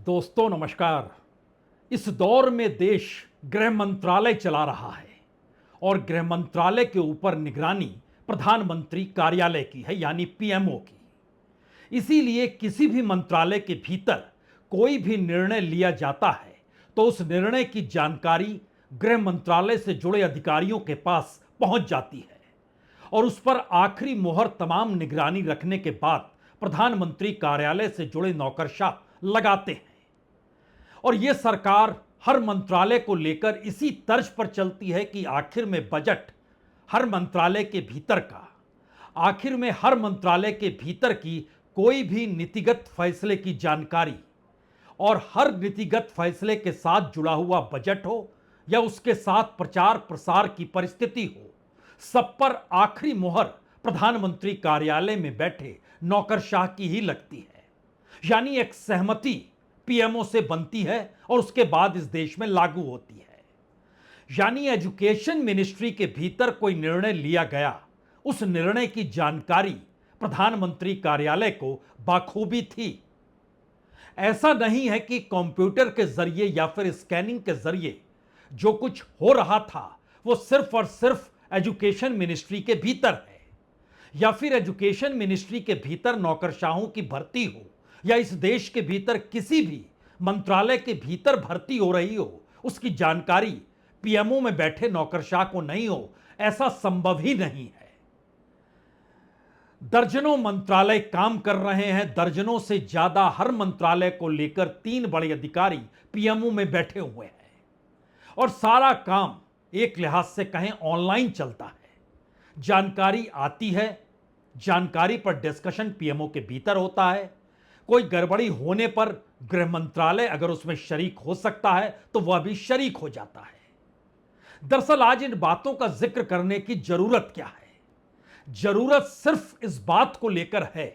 दोस्तों नमस्कार। इस दौर में देश गृह मंत्रालय चला रहा है और गृह मंत्रालय के ऊपर निगरानी प्रधानमंत्री कार्यालय की है, यानी पीएमओ की। इसीलिए किसी भी मंत्रालय के भीतर कोई भी निर्णय लिया जाता है तो उस निर्णय की जानकारी गृह मंत्रालय से जुड़े अधिकारियों के पास पहुंच जाती है और उस पर आखिरी मोहर तमाम निगरानी रखने के बाद प्रधानमंत्री कार्यालय से जुड़े नौकरशाह लगाते हैं। और यह सरकार हर मंत्रालय को लेकर इसी तर्ज पर चलती है कि आखिर में बजट हर मंत्रालय के भीतर का, आखिर में हर मंत्रालय के भीतर की कोई भी नीतिगत फैसले की जानकारी और हर नीतिगत फैसले के साथ जुड़ा हुआ बजट हो या उसके साथ प्रचार प्रसार की परिस्थिति हो, सब पर आखिरी मोहर प्रधानमंत्री कार्यालय में बैठे नौकरशाह की ही लगती है। यानी एक सहमति पीएमओ से बनती है और उसके बाद इस देश में लागू होती है। यानी एजुकेशन मिनिस्ट्री के भीतर कोई निर्णय लिया गया, उस निर्णय की जानकारी प्रधानमंत्री कार्यालय को बाखूबी थी। ऐसा नहीं है कि कंप्यूटर के जरिए या फिर स्कैनिंग के जरिए जो कुछ हो रहा था वो सिर्फ और सिर्फ एजुकेशन मिनिस्ट्री के भीतर है, या फिर एजुकेशन मिनिस्ट्री के भीतर नौकरशाहों की भर्ती हो या इस देश के भीतर किसी भी मंत्रालय के भीतर भर्ती हो रही हो, उसकी जानकारी पीएमओ में बैठे नौकरशाह को नहीं हो, ऐसा संभव ही नहीं है। दर्जनों मंत्रालय काम कर रहे हैं, दर्जनों से ज्यादा हर मंत्रालय को लेकर 3 बड़े अधिकारी पीएमओ में बैठे हुए हैं और सारा काम एक लिहाज से कहें ऑनलाइन चलता है। जानकारी आती है, जानकारी पर डिस्कशन पीएमओ के भीतर होता है। कोई गड़बड़ी होने पर गृह मंत्रालय अगर उसमें शरीक हो सकता है तो वह भी शरीक हो जाता है। दरअसल आज इन बातों का जिक्र करने की जरूरत क्या है? जरूरत सिर्फ इस बात को लेकर है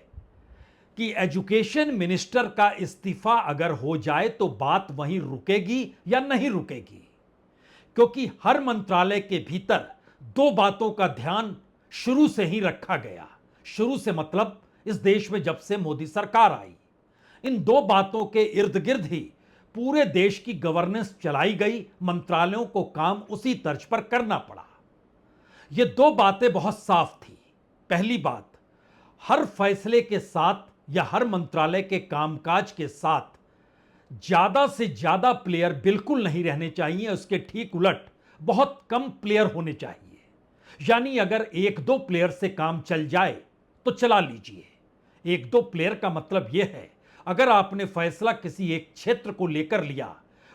कि एजुकेशन मिनिस्टर का इस्तीफा अगर हो जाए तो बात वहीं रुकेगी या नहीं रुकेगी, क्योंकि हर मंत्रालय के भीतर 2 बातों का ध्यान शुरू से ही रखा गया। शुरू से मतलब इस देश में जब से मोदी सरकार आई, इन 2 बातों के इर्द गिर्द ही पूरे देश की गवर्नेंस चलाई गई। मंत्रालयों को काम उसी तर्ज पर करना पड़ा। ये 2 बातें बहुत साफ थी। पहली बात, हर फैसले के साथ या हर मंत्रालय के कामकाज के साथ ज्यादा से ज्यादा प्लेयर बिल्कुल नहीं रहने चाहिए, उसके ठीक उलट बहुत कम प्लेयर होने चाहिए। यानी अगर 1-2 प्लेयर से काम चल जाए तो चला लीजिए। 1-2 प्लेयर का मतलब यह है, अगर आपने फैसला किसी एक क्षेत्र को लेकर लिया,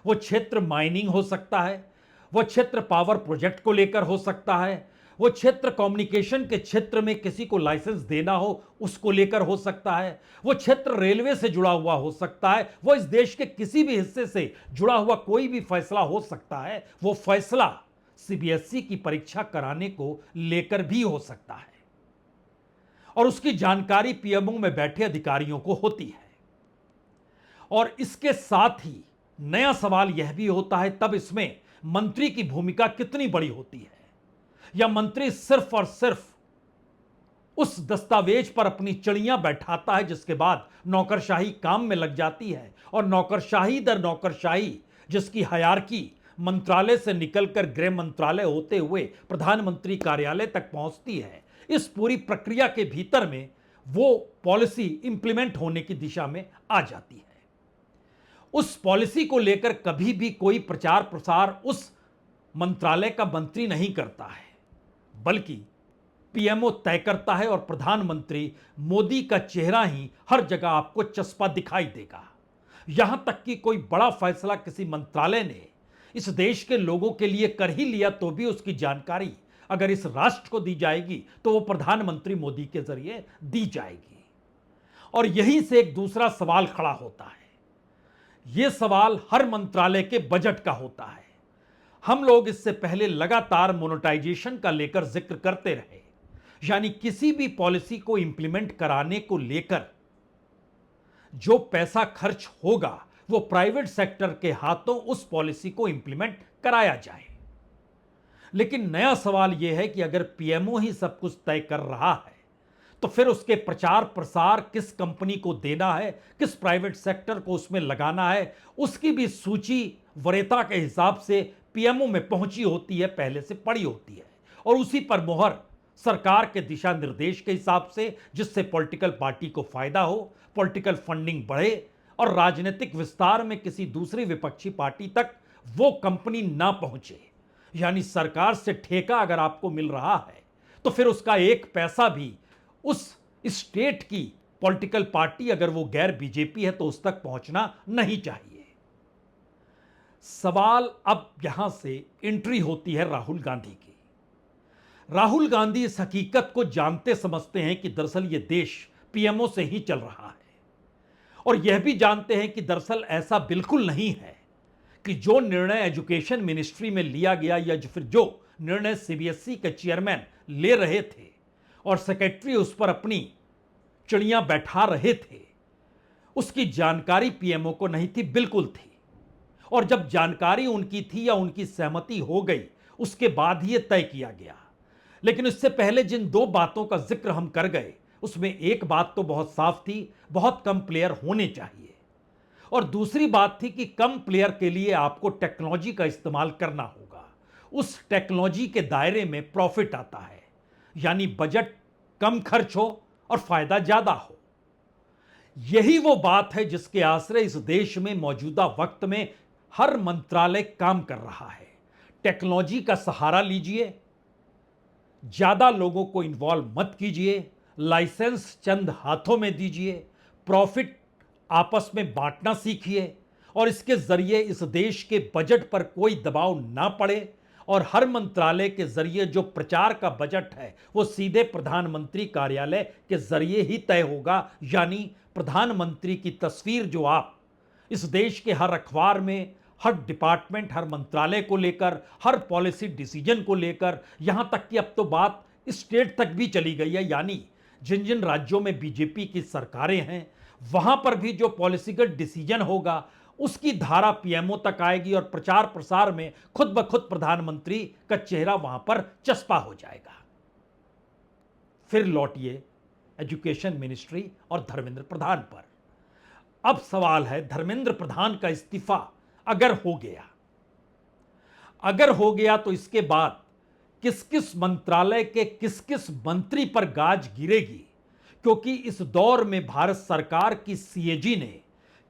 वो क्षेत्र माइनिंग हो सकता है, वो क्षेत्र पावर प्रोजेक्ट को लेकर हो सकता है, वो क्षेत्र कम्युनिकेशन के क्षेत्र में किसी को लाइसेंस देना हो उसको लेकर हो सकता है, वो क्षेत्र रेलवे से जुड़ा हुआ हो सकता है, वो इस देश के किसी भी हिस्से से जुड़ा हुआ कोई भी फैसला हो सकता है। वो फैसला सीबीएसई की परीक्षा कराने को लेकर भी हो सकता है और उसकी जानकारी पीएमओ में बैठे अधिकारियों को होती है। और इसके साथ ही नया सवाल यह भी होता है तब इसमें मंत्री की भूमिका कितनी बड़ी होती है, या मंत्री सिर्फ और सिर्फ उस दस्तावेज पर अपनी चिड़ियां बैठाता है जिसके बाद नौकरशाही काम में लग जाती है और नौकरशाही दर नौकरशाही जिसकी हायरार्की मंत्रालय से निकलकर गृह मंत्रालय होते हुए प्रधानमंत्री कार्यालय तक पहुंचती है, इस पूरी प्रक्रिया के भीतर में वो पॉलिसी इंप्लीमेंट होने की दिशा में आ जाती है। उस पॉलिसी को लेकर कभी भी कोई प्रचार प्रसार उस मंत्रालय का मंत्री नहीं करता है, बल्कि पीएमओ तय करता है और प्रधानमंत्री मोदी का चेहरा ही हर जगह आपको चस्पा दिखाई देगा। यहां तक कि कोई बड़ा फैसला किसी मंत्रालय ने इस देश के लोगों के लिए कर ही लिया तो भी उसकी जानकारी अगर इस राष्ट्र को दी जाएगी तो वो प्रधानमंत्री मोदी के जरिए दी जाएगी। और यहीं से एक दूसरा सवाल खड़ा होता है। यह सवाल हर मंत्रालय के बजट का होता है। हम लोग इससे पहले लगातार मोनेटाइजेशन का लेकर जिक्र करते रहे, यानी किसी भी पॉलिसी को इंप्लीमेंट कराने को लेकर जो पैसा खर्च होगा वो प्राइवेट सेक्टर के हाथों उस पॉलिसी को इंप्लीमेंट कराया जाए। लेकिन नया सवाल यह है कि अगर पीएमओ ही सब कुछ तय कर रहा है तो फिर उसके प्रचार प्रसार किस कंपनी को देना है, किस प्राइवेट सेक्टर को उसमें लगाना है, उसकी भी सूची वरीयता के हिसाब से पीएमओ में पहुंची होती है, पहले से पड़ी होती है। और उसी पर मोहर सरकार के दिशा निर्देश के हिसाब से, जिससे पॉलिटिकल पार्टी को फायदा हो, पॉलिटिकल फंडिंग बढ़े और राजनीतिक विस्तार में किसी दूसरी विपक्षी पार्टी तक वो कंपनी ना पहुंचे। यानी सरकार से ठेका अगर आपको मिल रहा है तो फिर उसका एक पैसा भी उस स्टेट की पॉलिटिकल पार्टी, अगर वो गैर बीजेपी है, तो उस तक पहुंचना नहीं चाहिए। सवाल अब यहां से एंट्री होती है राहुल गांधी की। राहुल गांधी इस हकीकत को जानते समझते हैं कि दरअसल ये देश पीएमओ से ही चल रहा है, और यह भी जानते हैं कि दरअसल ऐसा बिल्कुल नहीं है कि जो निर्णय एजुकेशन मिनिस्ट्री में लिया गया या फिर जो निर्णय सीबीएसई के चेयरमैन ले रहे थे और सेक्रेटरी उस पर अपनी चिड़ियां बैठा रहे थे, उसकी जानकारी पीएमओ को नहीं थी, बिल्कुल थी। और जब जानकारी उनकी थी या उनकी सहमति हो गई, उसके बाद ही यह तय किया गया। लेकिन इससे पहले जिन दो बातों का जिक्र हम कर गए, उसमें एक बात तो बहुत साफ थी, बहुत कम प्लेयर होने चाहिए, और दूसरी बात थी कि कम प्लेयर के लिए आपको टेक्नोलॉजी का इस्तेमाल करना होगा। उस टेक्नोलॉजी के दायरे में प्रॉफिट आता है, यानी बजट कम खर्च हो और फायदा ज्यादा हो। यही वो बात है जिसके आश्रय इस देश में मौजूदा वक्त में हर मंत्रालय काम कर रहा है। टेक्नोलॉजी का सहारा लीजिए, ज्यादा लोगों को इन्वॉल्व मत कीजिए, लाइसेंस चंद हाथों में दीजिए, प्रॉफिट आपस में बांटना सीखिए, और इसके जरिए इस देश के बजट पर कोई दबाव ना पड़े, और हर मंत्रालय के जरिए जो प्रचार का बजट है वो सीधे प्रधानमंत्री कार्यालय के जरिए ही तय होगा। यानी प्रधानमंत्री की तस्वीर जो आप इस देश के हर अखबार में, हर डिपार्टमेंट, हर मंत्रालय को लेकर, हर पॉलिसी डिसीजन को लेकर, यहां तक कि अब तो बात स्टेट तक भी चली गई है, यानी जिन जिन राज्यों में बीजेपी की सरकारें हैं वहां पर भी जो पॉलिसीगत डिसीजन होगा उसकी धारा पीएमओ तक आएगी, और प्रचार प्रसार में खुद ब खुद प्रधानमंत्री का चेहरा वहां पर चस्पा हो जाएगा। फिर लौटिए एजुकेशन मिनिस्ट्री और धर्मेंद्र प्रधान पर। अब सवाल है, धर्मेंद्र प्रधान का इस्तीफा अगर हो गया तो इसके बाद किस किस मंत्रालय के किस किस मंत्री पर गाज गिरेगी, क्योंकि इस दौर में भारत सरकार की सीएजी ने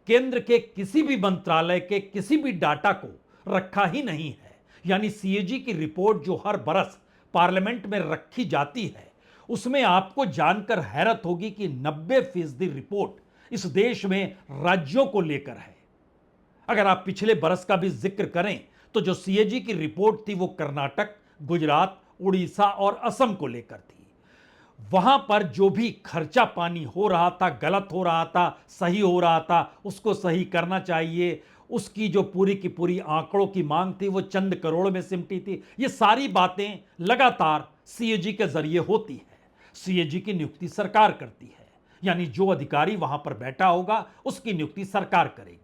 केंद्र के किसी भी मंत्रालय के किसी भी डाटा को रखा ही नहीं है। यानी सीएजी की रिपोर्ट जो हर बरस पार्लियामेंट में रखी जाती है, उसमें आपको जानकर हैरत होगी कि 90% रिपोर्ट इस देश में राज्यों को लेकर है। अगर आप पिछले बरस का भी जिक्र करें तो जो सीएजी की रिपोर्ट थी वो कर्नाटक, गुजरात, उड़ीसा और असम को लेकर थी। वहां पर जो भी खर्चा पानी हो रहा था, गलत हो रहा था, सही हो रहा था, उसको सही करना चाहिए, उसकी जो पूरी की पूरी आंकड़ों की मांग थी वो चंद करोड़ में सिमटी थी। ये सारी बातें लगातार सीएजी के जरिए होती है। सीएजी की नियुक्ति सरकार करती है, यानी जो अधिकारी वहां पर बैठा होगा उसकी नियुक्ति सरकार करेगी।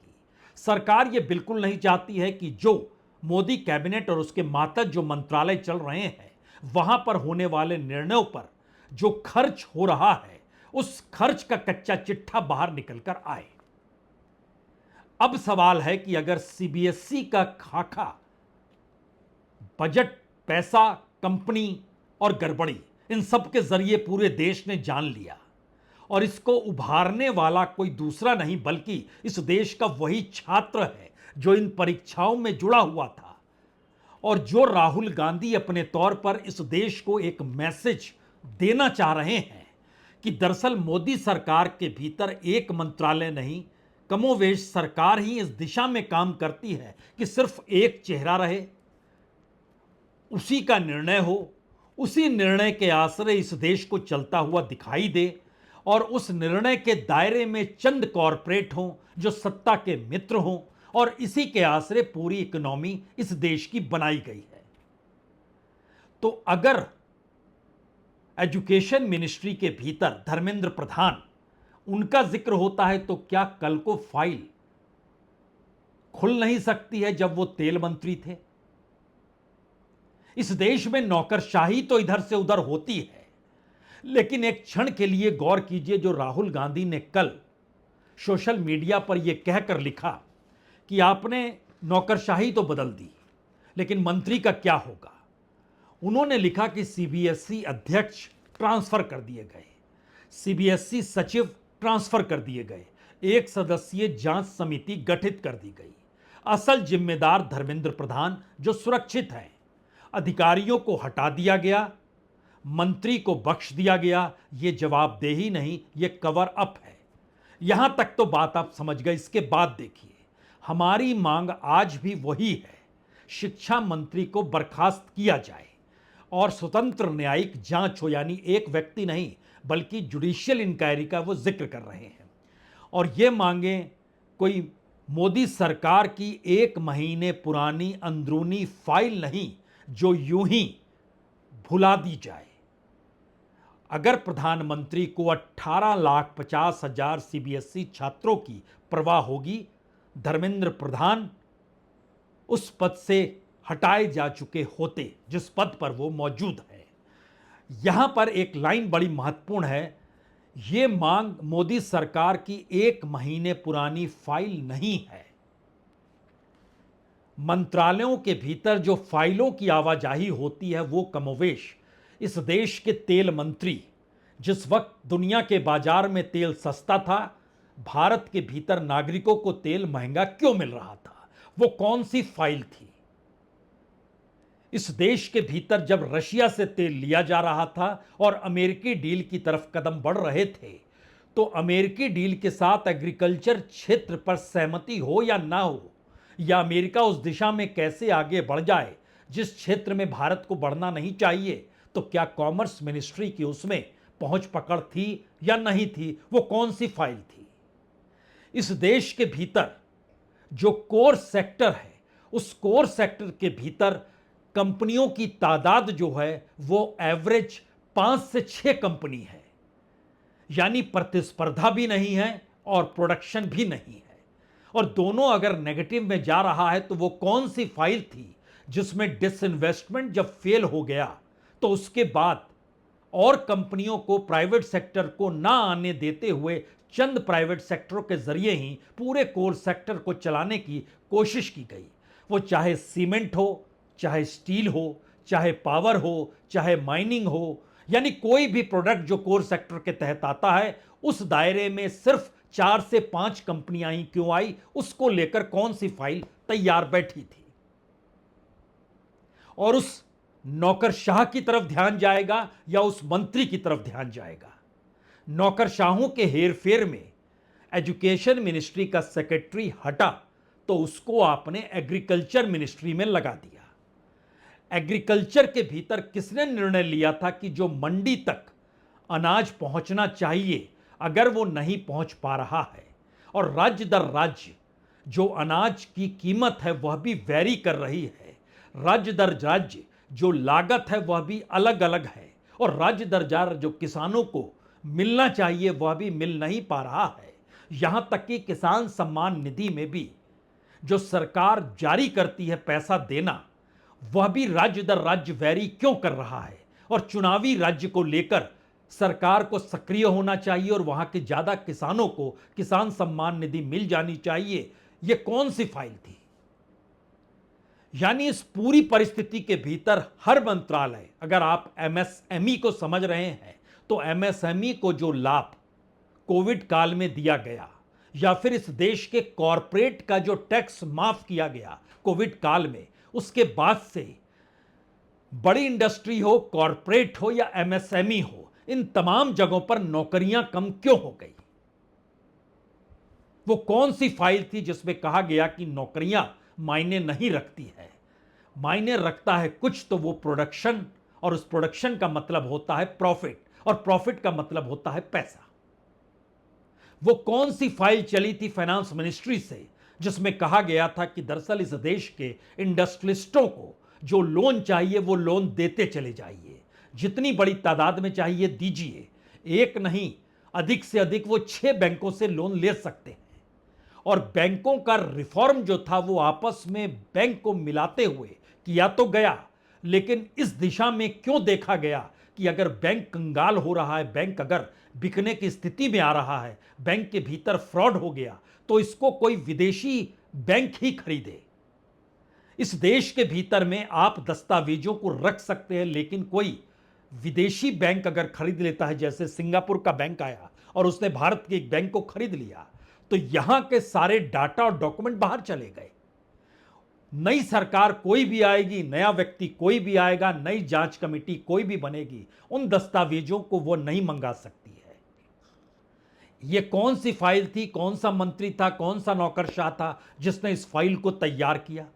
सरकार ये बिल्कुल नहीं चाहती है कि जो मोदी कैबिनेट और उसके मातहत जो मंत्रालय चल रहे हैं वहां पर होने वाले निर्णयों पर जो खर्च हो रहा है उस खर्च का कच्चा चिट्ठा बाहर निकलकर आए। अब सवाल है कि अगर सीबीएसई का खाका, बजट, पैसा, कंपनी और गड़बड़ी, इन सब के जरिए पूरे देश ने जान लिया, और इसको उभारने वाला कोई दूसरा नहीं बल्कि इस देश का वही छात्र है जो इन परीक्षाओं में जुड़ा हुआ था, और जो राहुल गांधी अपने तौर पर इस देश को एक मैसेज देना चाह रहे हैं कि दरअसल मोदी सरकार के भीतर एक मंत्रालय नहीं, कमोवेश सरकार ही इस दिशा में काम करती है कि सिर्फ एक चेहरा रहे, उसी का निर्णय हो, उसी निर्णय के आश्रय इस देश को चलता हुआ दिखाई दे, और उस निर्णय के दायरे में चंद कॉरपोरेट हों जो सत्ता के मित्र हों, और इसी के आश्रय पूरी इकोनॉमी इस देश की बनाई गई है। तो अगर एजुकेशन मिनिस्ट्री के भीतर धर्मेंद्र प्रधान, उनका जिक्र होता है, तो क्या कल को फाइल खुल नहीं सकती है जब वो तेल मंत्री थे? इस देश में नौकरशाही तो इधर से उधर होती है, लेकिन एक क्षण के लिए गौर कीजिए, जो राहुल गांधी ने कल सोशल मीडिया पर यह कहकर लिखा कि आपने नौकरशाही तो बदल दी, लेकिन मंत्री का क्या होगा। उन्होंने लिखा कि सीबीएसई अध्यक्ष ट्रांसफर कर दिए गए, सीबीएसई सचिव ट्रांसफर कर दिए गए, एक सदस्यीय जांच समिति गठित कर दी गई, असल जिम्मेदार धर्मेंद्र प्रधान जो सुरक्षित हैं, अधिकारियों को हटा दिया गया, मंत्री को बख्श दिया गया। यह जवाबदेही नहीं, यह कवर अप है। यहां तक तो बात आप समझ गए। इसके बाद देखिए, हमारी मांग आज भी वही है, शिक्षा मंत्री को बर्खास्त किया जाए और स्वतंत्र न्यायिक जांच हो, यानी एक व्यक्ति नहीं बल्कि जुडिशियल इंक्वायरी का वो जिक्र कर रहे हैं। और ये मांगे कोई मोदी सरकार की 1 महीने पुरानी अंदरूनी फाइल नहीं जो यूं ही भुला दी जाए। अगर प्रधानमंत्री को 18,50,000 सीबीएसई छात्रों की परवाह होगी, धर्मेंद्र प्रधान उस पद से हटाए जा चुके होते जिस पद पर वो मौजूद है। यहां पर एक लाइन बड़ी महत्वपूर्ण है, ये मांग मोदी सरकार की 1 महीने पुरानी फाइल नहीं है। मंत्रालयों के भीतर जो फाइलों की आवाजाही होती है वो कमोवेश इस देश के तेल मंत्री, जिस वक्त दुनिया के बाजार में तेल सस्ता था, भारत के भीतर नागरिकों को तेल महंगा क्यों मिल रहा था, वो कौन सी फाइल थी। इस देश के भीतर जब रशिया से तेल लिया जा रहा था और अमेरिकी डील की तरफ कदम बढ़ रहे थे, तो अमेरिकी डील के साथ एग्रीकल्चर क्षेत्र पर सहमति हो या ना हो, या अमेरिका उस दिशा में कैसे आगे बढ़ जाए जिस क्षेत्र में भारत को बढ़ना नहीं चाहिए, तो क्या कॉमर्स मिनिस्ट्री की उसमें पहुंच पकड़ थी या नहीं थी, वो कौन सी फाइल थी। इस देश के भीतर जो कोर सेक्टर है, उस कोर सेक्टर के भीतर कंपनियों की तादाद जो है वो एवरेज 5 से 6 कंपनी है, यानी प्रतिस्पर्धा भी नहीं है और प्रोडक्शन भी नहीं है। और दोनों अगर नेगेटिव में जा रहा है तो वो कौन सी फाइल थी जिसमें डिसइन्वेस्टमेंट जब फेल हो गया तो उसके बाद और कंपनियों को, प्राइवेट सेक्टर को ना आने देते हुए चंद प्राइवेट सेक्टरों के जरिए ही पूरे कोर सेक्टर को चलाने की कोशिश की गई। वो चाहे सीमेंट हो, चाहे स्टील हो, चाहे पावर हो, चाहे माइनिंग हो, यानी कोई भी प्रोडक्ट जो कोर सेक्टर के तहत आता है, उस दायरे में सिर्फ 4 से 5 कंपनियां ही क्यों आई, उसको लेकर कौन सी फाइल तैयार बैठी थी। और उस नौकरशाह की तरफ ध्यान जाएगा या उस मंत्री की तरफ ध्यान जाएगा। नौकरशाहों के हेरफेर में एजुकेशन मिनिस्ट्री का सेक्रेटरी हटा तो उसको आपने एग्रीकल्चर मिनिस्ट्री में लगा दिया। एग्रीकल्चर के भीतर किसने निर्णय लिया था कि जो मंडी तक अनाज पहुंचना चाहिए, अगर वो नहीं पहुंच पा रहा है और राज्य दर राज्य जो अनाज की कीमत है वह भी वेरी कर रही है, राज्य दर राज्य जो लागत है वह भी अलग अलग है, और राज्य दर जो किसानों को मिलना चाहिए वह भी मिल नहीं पा रहा है। यहां तक कि किसान सम्मान निधि में भी जो सरकार जारी करती है पैसा देना, वह भी राज्य दर राज्य वैरी क्यों कर रहा है। और चुनावी राज्य को लेकर सरकार को सक्रिय होना चाहिए और वहां के ज्यादा किसानों को किसान सम्मान निधि मिल जानी चाहिए। यह कौन सी फाइल थी। यानी इस पूरी परिस्थिति के भीतर हर मंत्रालय, अगर आप एमएसएमई को समझ रहे हैं तो एमएसएमई को जो लाभ कोविड काल में दिया गया, या फिर इस देश के कॉरपोरेट का जो टैक्स माफ किया गया कोविड काल में, उसके बाद से बड़ी इंडस्ट्री हो, कॉरपोरेट हो या एमएसएमई हो, इन तमाम जगहों पर नौकरियां कम क्यों हो गई। वो कौन सी फाइल थी जिसमें कहा गया कि नौकरियां मायने नहीं रखती है, मायने रखता है कुछ तो वो प्रोडक्शन, और उस प्रोडक्शन का मतलब होता है प्रॉफिट, और प्रॉफिट का मतलब होता है पैसा। वो कौन सी फाइल चली थी फाइनेंस मिनिस्ट्री से जिसमें कहा गया था कि दरअसल इस देश के इंडस्ट्रियलिस्टों को जो लोन चाहिए वो लोन देते चले जाइए, जितनी बड़ी तादाद में चाहिए दीजिए, एक नहीं अधिक से अधिक वो 6 बैंकों से लोन ले सकते हैं। और बैंकों का रिफॉर्म जो था वो आपस में बैंक को मिलाते हुए किया तो गया, लेकिन इस दिशा में क्यों देखा गया कि अगर बैंक कंगाल हो रहा है, बैंक अगर बिकने की स्थिति में आ रहा है, बैंक के भीतर फ्रॉड हो गया, तो इसको कोई विदेशी बैंक ही खरीदे। इस देश के भीतर में आप दस्तावेजों को रख सकते हैं, लेकिन कोई विदेशी बैंक अगर खरीद लेता है, जैसे सिंगापुर का बैंक आया और उसने भारत के एक बैंक को खरीद लिया, तो यहां के सारे डाटा और डॉक्यूमेंट बाहर चले गए। नई सरकार कोई भी आएगी, नया व्यक्ति कोई भी आएगा, नई जांच कमेटी कोई भी बनेगी, उन दस्तावेजों को वो नहीं मंगा सकती है। ये कौन सी फाइल थी, कौन सा मंत्री था, कौन सा नौकरशाह था जिसने इस फाइल को तैयार किया?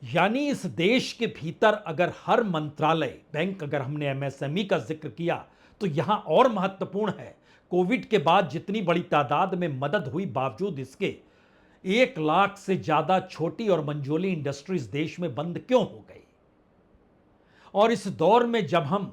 यानी इस देश के भीतर अगर हर मंत्रालय, बैंक, अगर हमने एमएसएमई का जिक्र किया, तो यहां और महत्वपूर्ण है, कोविड के बाद जितनी बड़ी तादाद में मदद हुई, बावजूद इसके 1 लाख से ज्यादा छोटी और मंझोली इंडस्ट्रीज देश में बंद क्यों हो गई? और इस दौर में जब हम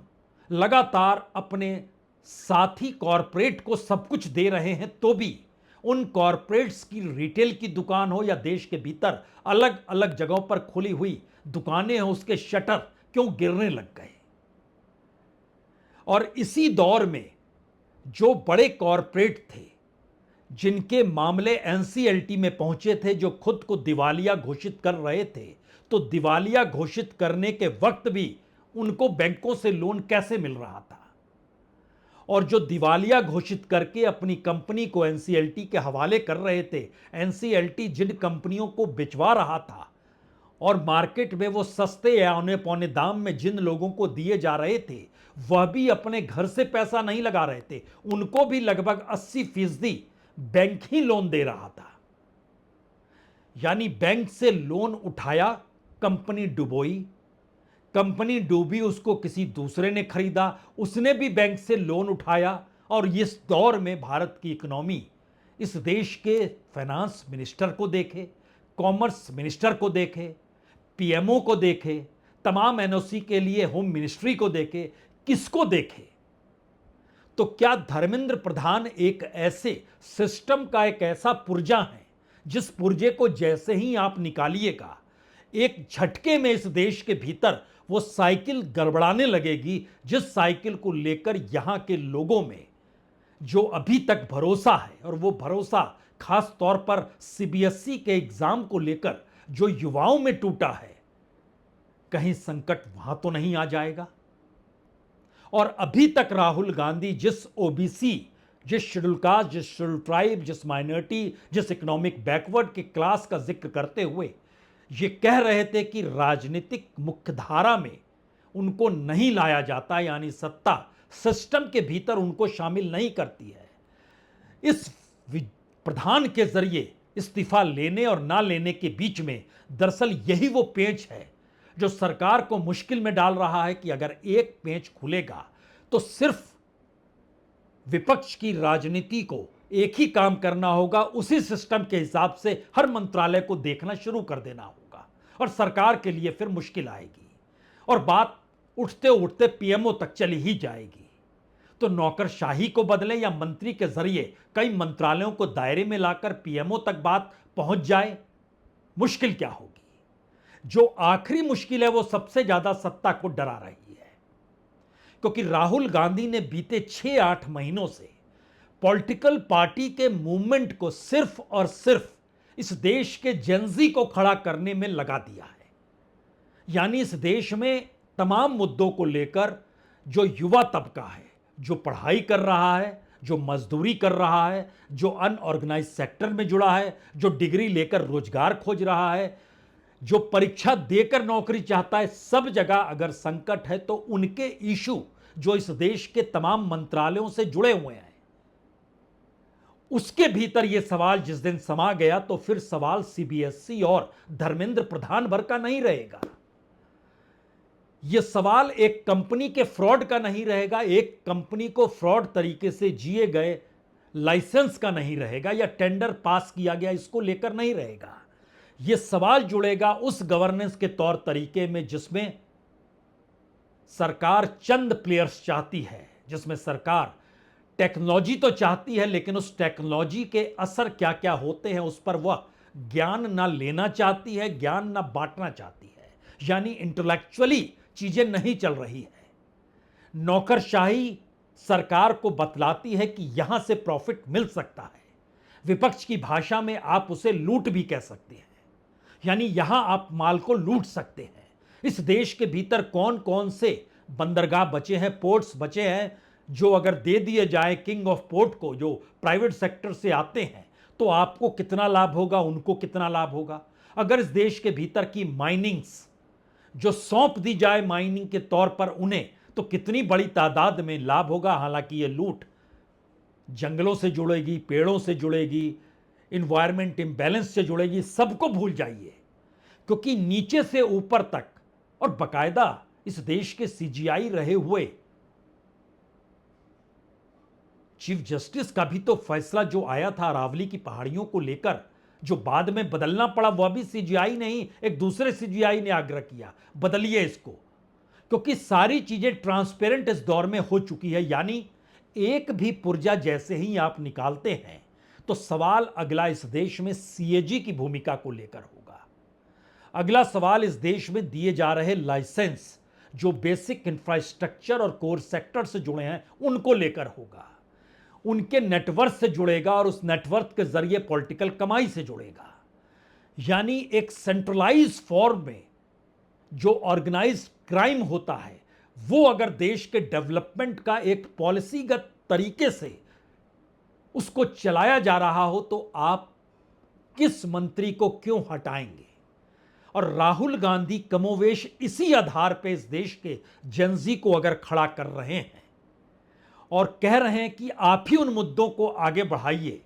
लगातार अपने साथी कॉरपोरेट को सब कुछ दे रहे हैं, तो भी उन कॉरपोरेट्स की रिटेल की दुकान हो या देश के भीतर अलग अलग जगहों पर खुली हुई दुकानें हो, उसके शटर क्यों गिरने लग गए? और इसी दौर में जो बड़े कॉरपोरेट थे, जिनके मामले एनसीएलटी में पहुंचे थे, जो खुद को दिवालिया घोषित कर रहे थे, तो दिवालिया घोषित करने के वक्त भी उनको बैंकों से लोन कैसे मिल रहा था? और जो दिवालिया घोषित करके अपनी कंपनी को एनसीएलटी के हवाले कर रहे थे, एनसीएलटी जिन कंपनियों को बिचवा रहा था और मार्केट में वो सस्ते या औने पौने दाम में जिन लोगों को दिए जा रहे थे, वह भी अपने घर से पैसा नहीं लगा रहे थे, उनको भी लगभग 80% बैंक ही लोन दे रहा था। यानी बैंक से लोन उठाया, कंपनी डुबोई, कंपनी डूबी, उसको किसी दूसरे ने खरीदा, उसने भी बैंक से लोन उठाया। और इस दौर में भारत की इकोनॉमी, इस देश के फाइनेंस मिनिस्टर को देखे, कॉमर्स मिनिस्टर को देखे, पीएमओ को देखे, तमाम एनओसी के लिए होम मिनिस्ट्री को देखे, किसको देखे? तो क्या धर्मेंद्र प्रधान एक ऐसे सिस्टम का एक ऐसा पुर्जा है जिस पुर्जे को जैसे ही आप निकालिएगा, एक झटके में इस देश के भीतर वो साइकिल गड़बड़ाने लगेगी, जिस साइकिल को लेकर यहां के लोगों में जो अभी तक भरोसा है, और वो भरोसा खास तौर पर सीबीएसई के एग्जाम को लेकर जो युवाओं में टूटा है, कहीं संकट वहां तो नहीं आ जाएगा? और अभी तक राहुल गांधी जिस ओबीसी, जिस शेड्यूल कास्ट, जिस शेड्यूल ट्राइब, जिस माइनॉरिटी, जिस इकोनॉमिक बैकवर्ड के क्लास का जिक्र करते हुए ये कह रहे थे कि राजनीतिक मुख्यधारा में उनको नहीं लाया जाता, यानी सत्ता सिस्टम के भीतर उनको शामिल नहीं करती है, इस प्रधान के जरिए इस्तीफा लेने और ना लेने के बीच में दरअसल यही वो पेंच है जो सरकार को मुश्किल में डाल रहा है कि अगर एक पेंच खुलेगा तो सिर्फ विपक्ष की राजनीति को एक ही काम करना होगा, उसी सिस्टम के हिसाब से हर मंत्रालय को देखना शुरू कर देना होगा, और सरकार के लिए फिर मुश्किल आएगी और बात उठते उठते पीएमओ तक चली ही जाएगी। तो नौकरशाही को बदलें या मंत्री के जरिए कई मंत्रालयों को दायरे में लाकर पीएमओ तक बात पहुंच जाए, मुश्किल क्या होगी? जो आखिरी मुश्किल है वो सबसे ज्यादा सत्ता को डरा रही है, क्योंकि राहुल गांधी ने बीते 6-8 महीनों से पॉलिटिकल पार्टी के मूवमेंट को सिर्फ और सिर्फ इस देश के जेनजी को खड़ा करने में लगा दिया है। यानी इस देश में तमाम मुद्दों को लेकर जो युवा तबका है, जो पढ़ाई कर रहा है, जो मजदूरी कर रहा है, जो अनऑर्गेनाइज सेक्टर में जुड़ा है, जो डिग्री लेकर रोजगार खोज रहा है, जो परीक्षा देकर नौकरी चाहता है, सब जगह अगर संकट है तो उनके इशू जो इस देश के तमाम मंत्रालयों से जुड़े हुए हैं, उसके भीतर यह सवाल जिस दिन समा गया तो फिर सवाल सीबीएसई और धर्मेंद्र प्रधान भर का नहीं रहेगा। यह सवाल एक कंपनी के फ्रॉड का नहीं रहेगा, एक कंपनी को फ्रॉड तरीके से जिए गए लाइसेंस का नहीं रहेगा, या टेंडर पास किया गया इसको लेकर नहीं रहेगा। यह सवाल जुड़ेगा उस गवर्नेंस के तौर तरीके में जिसमें सरकार चंद प्लेयर्स चाहती है, जिसमें सरकार टेक्नोलॉजी तो चाहती है, लेकिन उस टेक्नोलॉजी के असर क्या क्या होते हैं उस पर वह ज्ञान ना लेना चाहती है, ज्ञान ना बांटना चाहती है। यानी इंटेलेक्चुअली चीजें नहीं चल रही है। नौकरशाही सरकार को बतलाती है कि यहां से प्रॉफिट मिल सकता है। विपक्ष की भाषा में आप उसे लूट भी कह सकते हैं, यानी यहां आप माल को लूट सकते हैं। इस देश के भीतर कौन कौन से बंदरगाह बचे हैं, पोर्ट्स बचे हैं, जो अगर दे दिए जाए किंग ऑफ पोर्ट को, जो प्राइवेट सेक्टर से आते हैं, तो आपको कितना लाभ होगा, उनको कितना लाभ होगा। अगर इस देश के भीतर की माइनिंग्स जो सौंप दी जाए माइनिंग के तौर पर उन्हें, तो कितनी बड़ी तादाद में लाभ होगा। हालांकि ये लूट जंगलों से जुड़ेगी, पेड़ों से जुड़ेगी, इन्वायरमेंट इम्बैलेंस से जुड़ेगी, सबको भूल जाइए, क्योंकि नीचे से ऊपर तक, और बकायदा इस देश के सीजीआई रहे हुए चीफ जस्टिस का भी तो फैसला जो आया था अरावली की पहाड़ियों को लेकर, जो बाद में बदलना पड़ा, वह भी सीजीआई नहीं, एक दूसरे सीजीआई ने आग्रह किया बदलिए इसको, क्योंकि सारी चीजें ट्रांसपेरेंट इस दौर में हो चुकी है। यानी एक भी पुर्जा जैसे ही आप निकालते हैं तो सवाल अगला इस देश में सीएजी की भूमिका को लेकर होगा। अगला सवाल इस देश में दिए जा रहे लाइसेंस जो बेसिक इंफ्रास्ट्रक्चर और कोर सेक्टर से जुड़े हैं उनको लेकर होगा, उनके नेटवर्क से जुड़ेगा और उस नेटवर्क के जरिए पॉलिटिकल कमाई से जुड़ेगा। यानी एक सेंट्रलाइज फॉर्म में जो ऑर्गेनाइज्ड क्राइम होता है, वो अगर देश के डेवलपमेंट का एक पॉलिसीगत तरीके से उसको चलाया जा रहा हो, तो आप किस मंत्री को क्यों हटाएंगे। और राहुल गांधी कमोवेश इसी आधार पे इस देश के जनजी को अगर खड़ा कर रहे हैं और कह रहे हैं कि आप ही उन मुद्दों को आगे बढ़ाइए,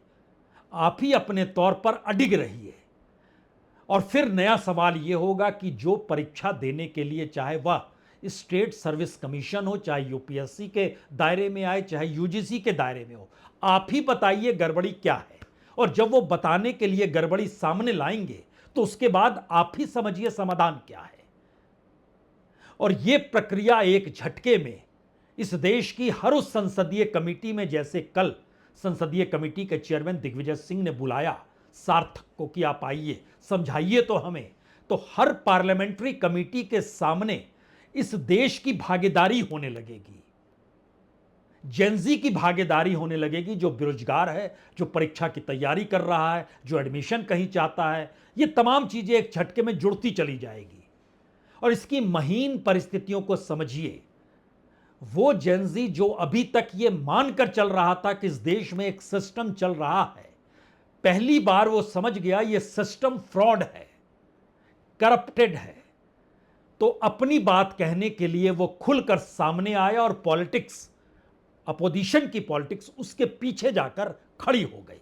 आप ही अपने तौर पर अडिग रहिए, और फिर नया सवाल यह होगा कि जो परीक्षा देने के लिए, चाहे वह स्टेट सर्विस कमीशन हो, चाहे यूपीएससी के दायरे में आए, चाहे यूजीसी के दायरे में हो, आप ही बताइए गड़बड़ी क्या है। और जब वो बताने के लिए गड़बड़ी सामने लाएंगे तो उसके बाद आप ही समझिए समाधान क्या है। और यह प्रक्रिया एक झटके में इस देश की हर उस संसदीय कमेटी में, जैसे कल संसदीय कमेटी के चेयरमैन दिग्विजय सिंह ने बुलाया सार्थक को कि आप आइए समझाइए तो हमें, तो हर पार्लियामेंट्री कमेटी के सामने इस देश की भागीदारी होने लगेगी, जेनजी की भागीदारी होने लगेगी, जो बेरोजगार है, जो परीक्षा की तैयारी कर रहा है, जो एडमिशन कहीं चाहता है, ये तमाम चीजें एक झटके में जुड़ती चली जाएगी। और इसकी महीन परिस्थितियों को समझिए। वो जेनजी जो अभी तक ये मानकर चल रहा था कि इस देश में एक सिस्टम चल रहा है, पहली बार वो समझ गया ये सिस्टम फ्रॉड है, करप्टेड है। तो अपनी बात कहने के लिए वो खुलकर सामने आया और पॉलिटिक्स, अपोजिशन की पॉलिटिक्स उसके पीछे जाकर खड़ी हो गई,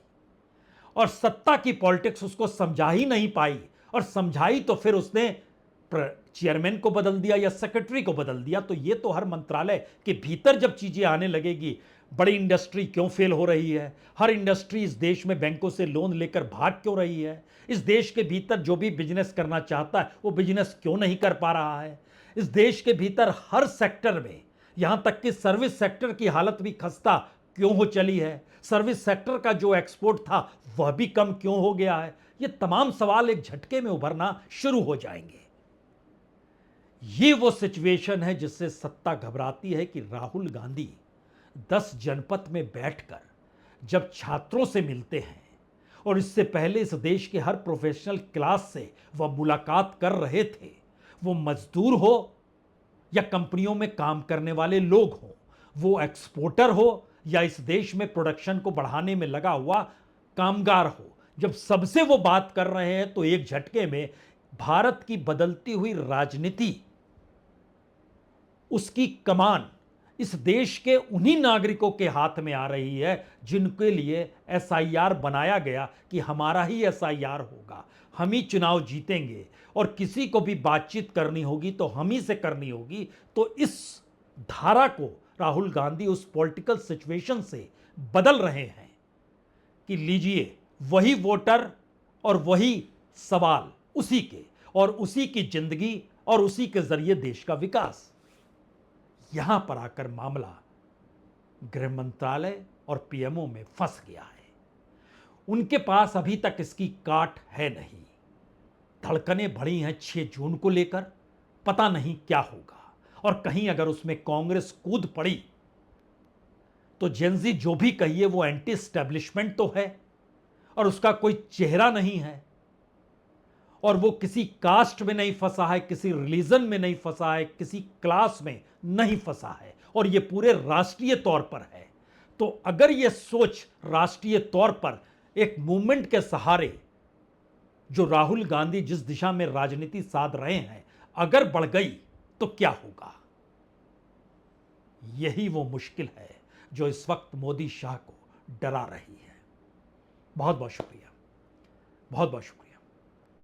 और सत्ता की पॉलिटिक्स उसको समझा ही नहीं पाई, और समझाई तो फिर उसने चेयरमैन को बदल दिया या सेक्रेटरी को बदल दिया। तो ये तो हर मंत्रालय के भीतर जब चीजें आने लगेगी, बड़ी इंडस्ट्री क्यों फेल हो रही है, हर इंडस्ट्री इस देश में बैंकों से लोन लेकर भाग क्यों रही है, इस देश के भीतर जो भी बिजनेस करना चाहता है वो बिजनेस क्यों नहीं कर पा रहा है, इस देश के भीतर हर सेक्टर में, यहां तक कि सर्विस सेक्टर की हालत भी खस्ता क्यों हो चली है, सर्विस सेक्टर का जो एक्सपोर्ट था वह भी कम क्यों हो गया है। ये तमाम सवाल एक झटके में उभरना शुरू हो जाएंगे। ये वो सिचुएशन है जिससे सत्ता घबराती है कि राहुल गांधी 10 जनपद में बैठकर जब छात्रों से मिलते हैं, और इससे पहले इस देश के हर प्रोफेशनल क्लास से वह मुलाकात कर रहे थे, वो मजदूर हो या कंपनियों में काम करने वाले लोग हों, वो एक्सपोर्टर हो या इस देश में प्रोडक्शन को बढ़ाने में लगा हुआ कामगार हो, जब सबसे वो बात कर रहे हैं तो एक झटके में भारत की बदलती हुई राजनीति, उसकी कमान इस देश के उन्हीं नागरिकों के हाथ में आ रही है जिनके लिए एसआईआर बनाया गया कि हमारा ही एसआईआर होगा, हम ही चुनाव जीतेंगे, और किसी को भी बातचीत करनी होगी तो हम ही से करनी होगी। तो इस धारा को राहुल गांधी उस पॉलिटिकल सिचुएशन से बदल रहे हैं कि लीजिए वही वोटर और वही सवाल उसी के, और उसी की जिंदगी और उसी के जरिए देश का विकास। यहां पर आकर मामला गृह मंत्रालय और पीएमओ में फंस गया है। उनके पास अभी तक इसकी काट है नहीं। धड़कनें बढ़ी हैं 6 जून को लेकर, पता नहीं क्या होगा। और कहीं अगर उसमें कांग्रेस कूद पड़ी तो जेनजी जो भी कहिए वो एंटी एस्टेब्लिशमेंट तो है और उसका कोई चेहरा नहीं है, और वो किसी कास्ट में नहीं फंसा है, किसी रिलीजन में नहीं फंसा है, किसी क्लास में नहीं फंसा है, और ये पूरे राष्ट्रीय तौर पर है। तो अगर ये सोच राष्ट्रीय तौर पर एक मूवमेंट के सहारे जो राहुल गांधी जिस दिशा में राजनीति साध रहे हैं अगर बढ़ गई तो क्या होगा? यही वो मुश्किल है जो इस वक्त मोदी शाह को डरा रही है। बहुत बहुत शुक्रिया, बहुत बहुत शुक्रिया।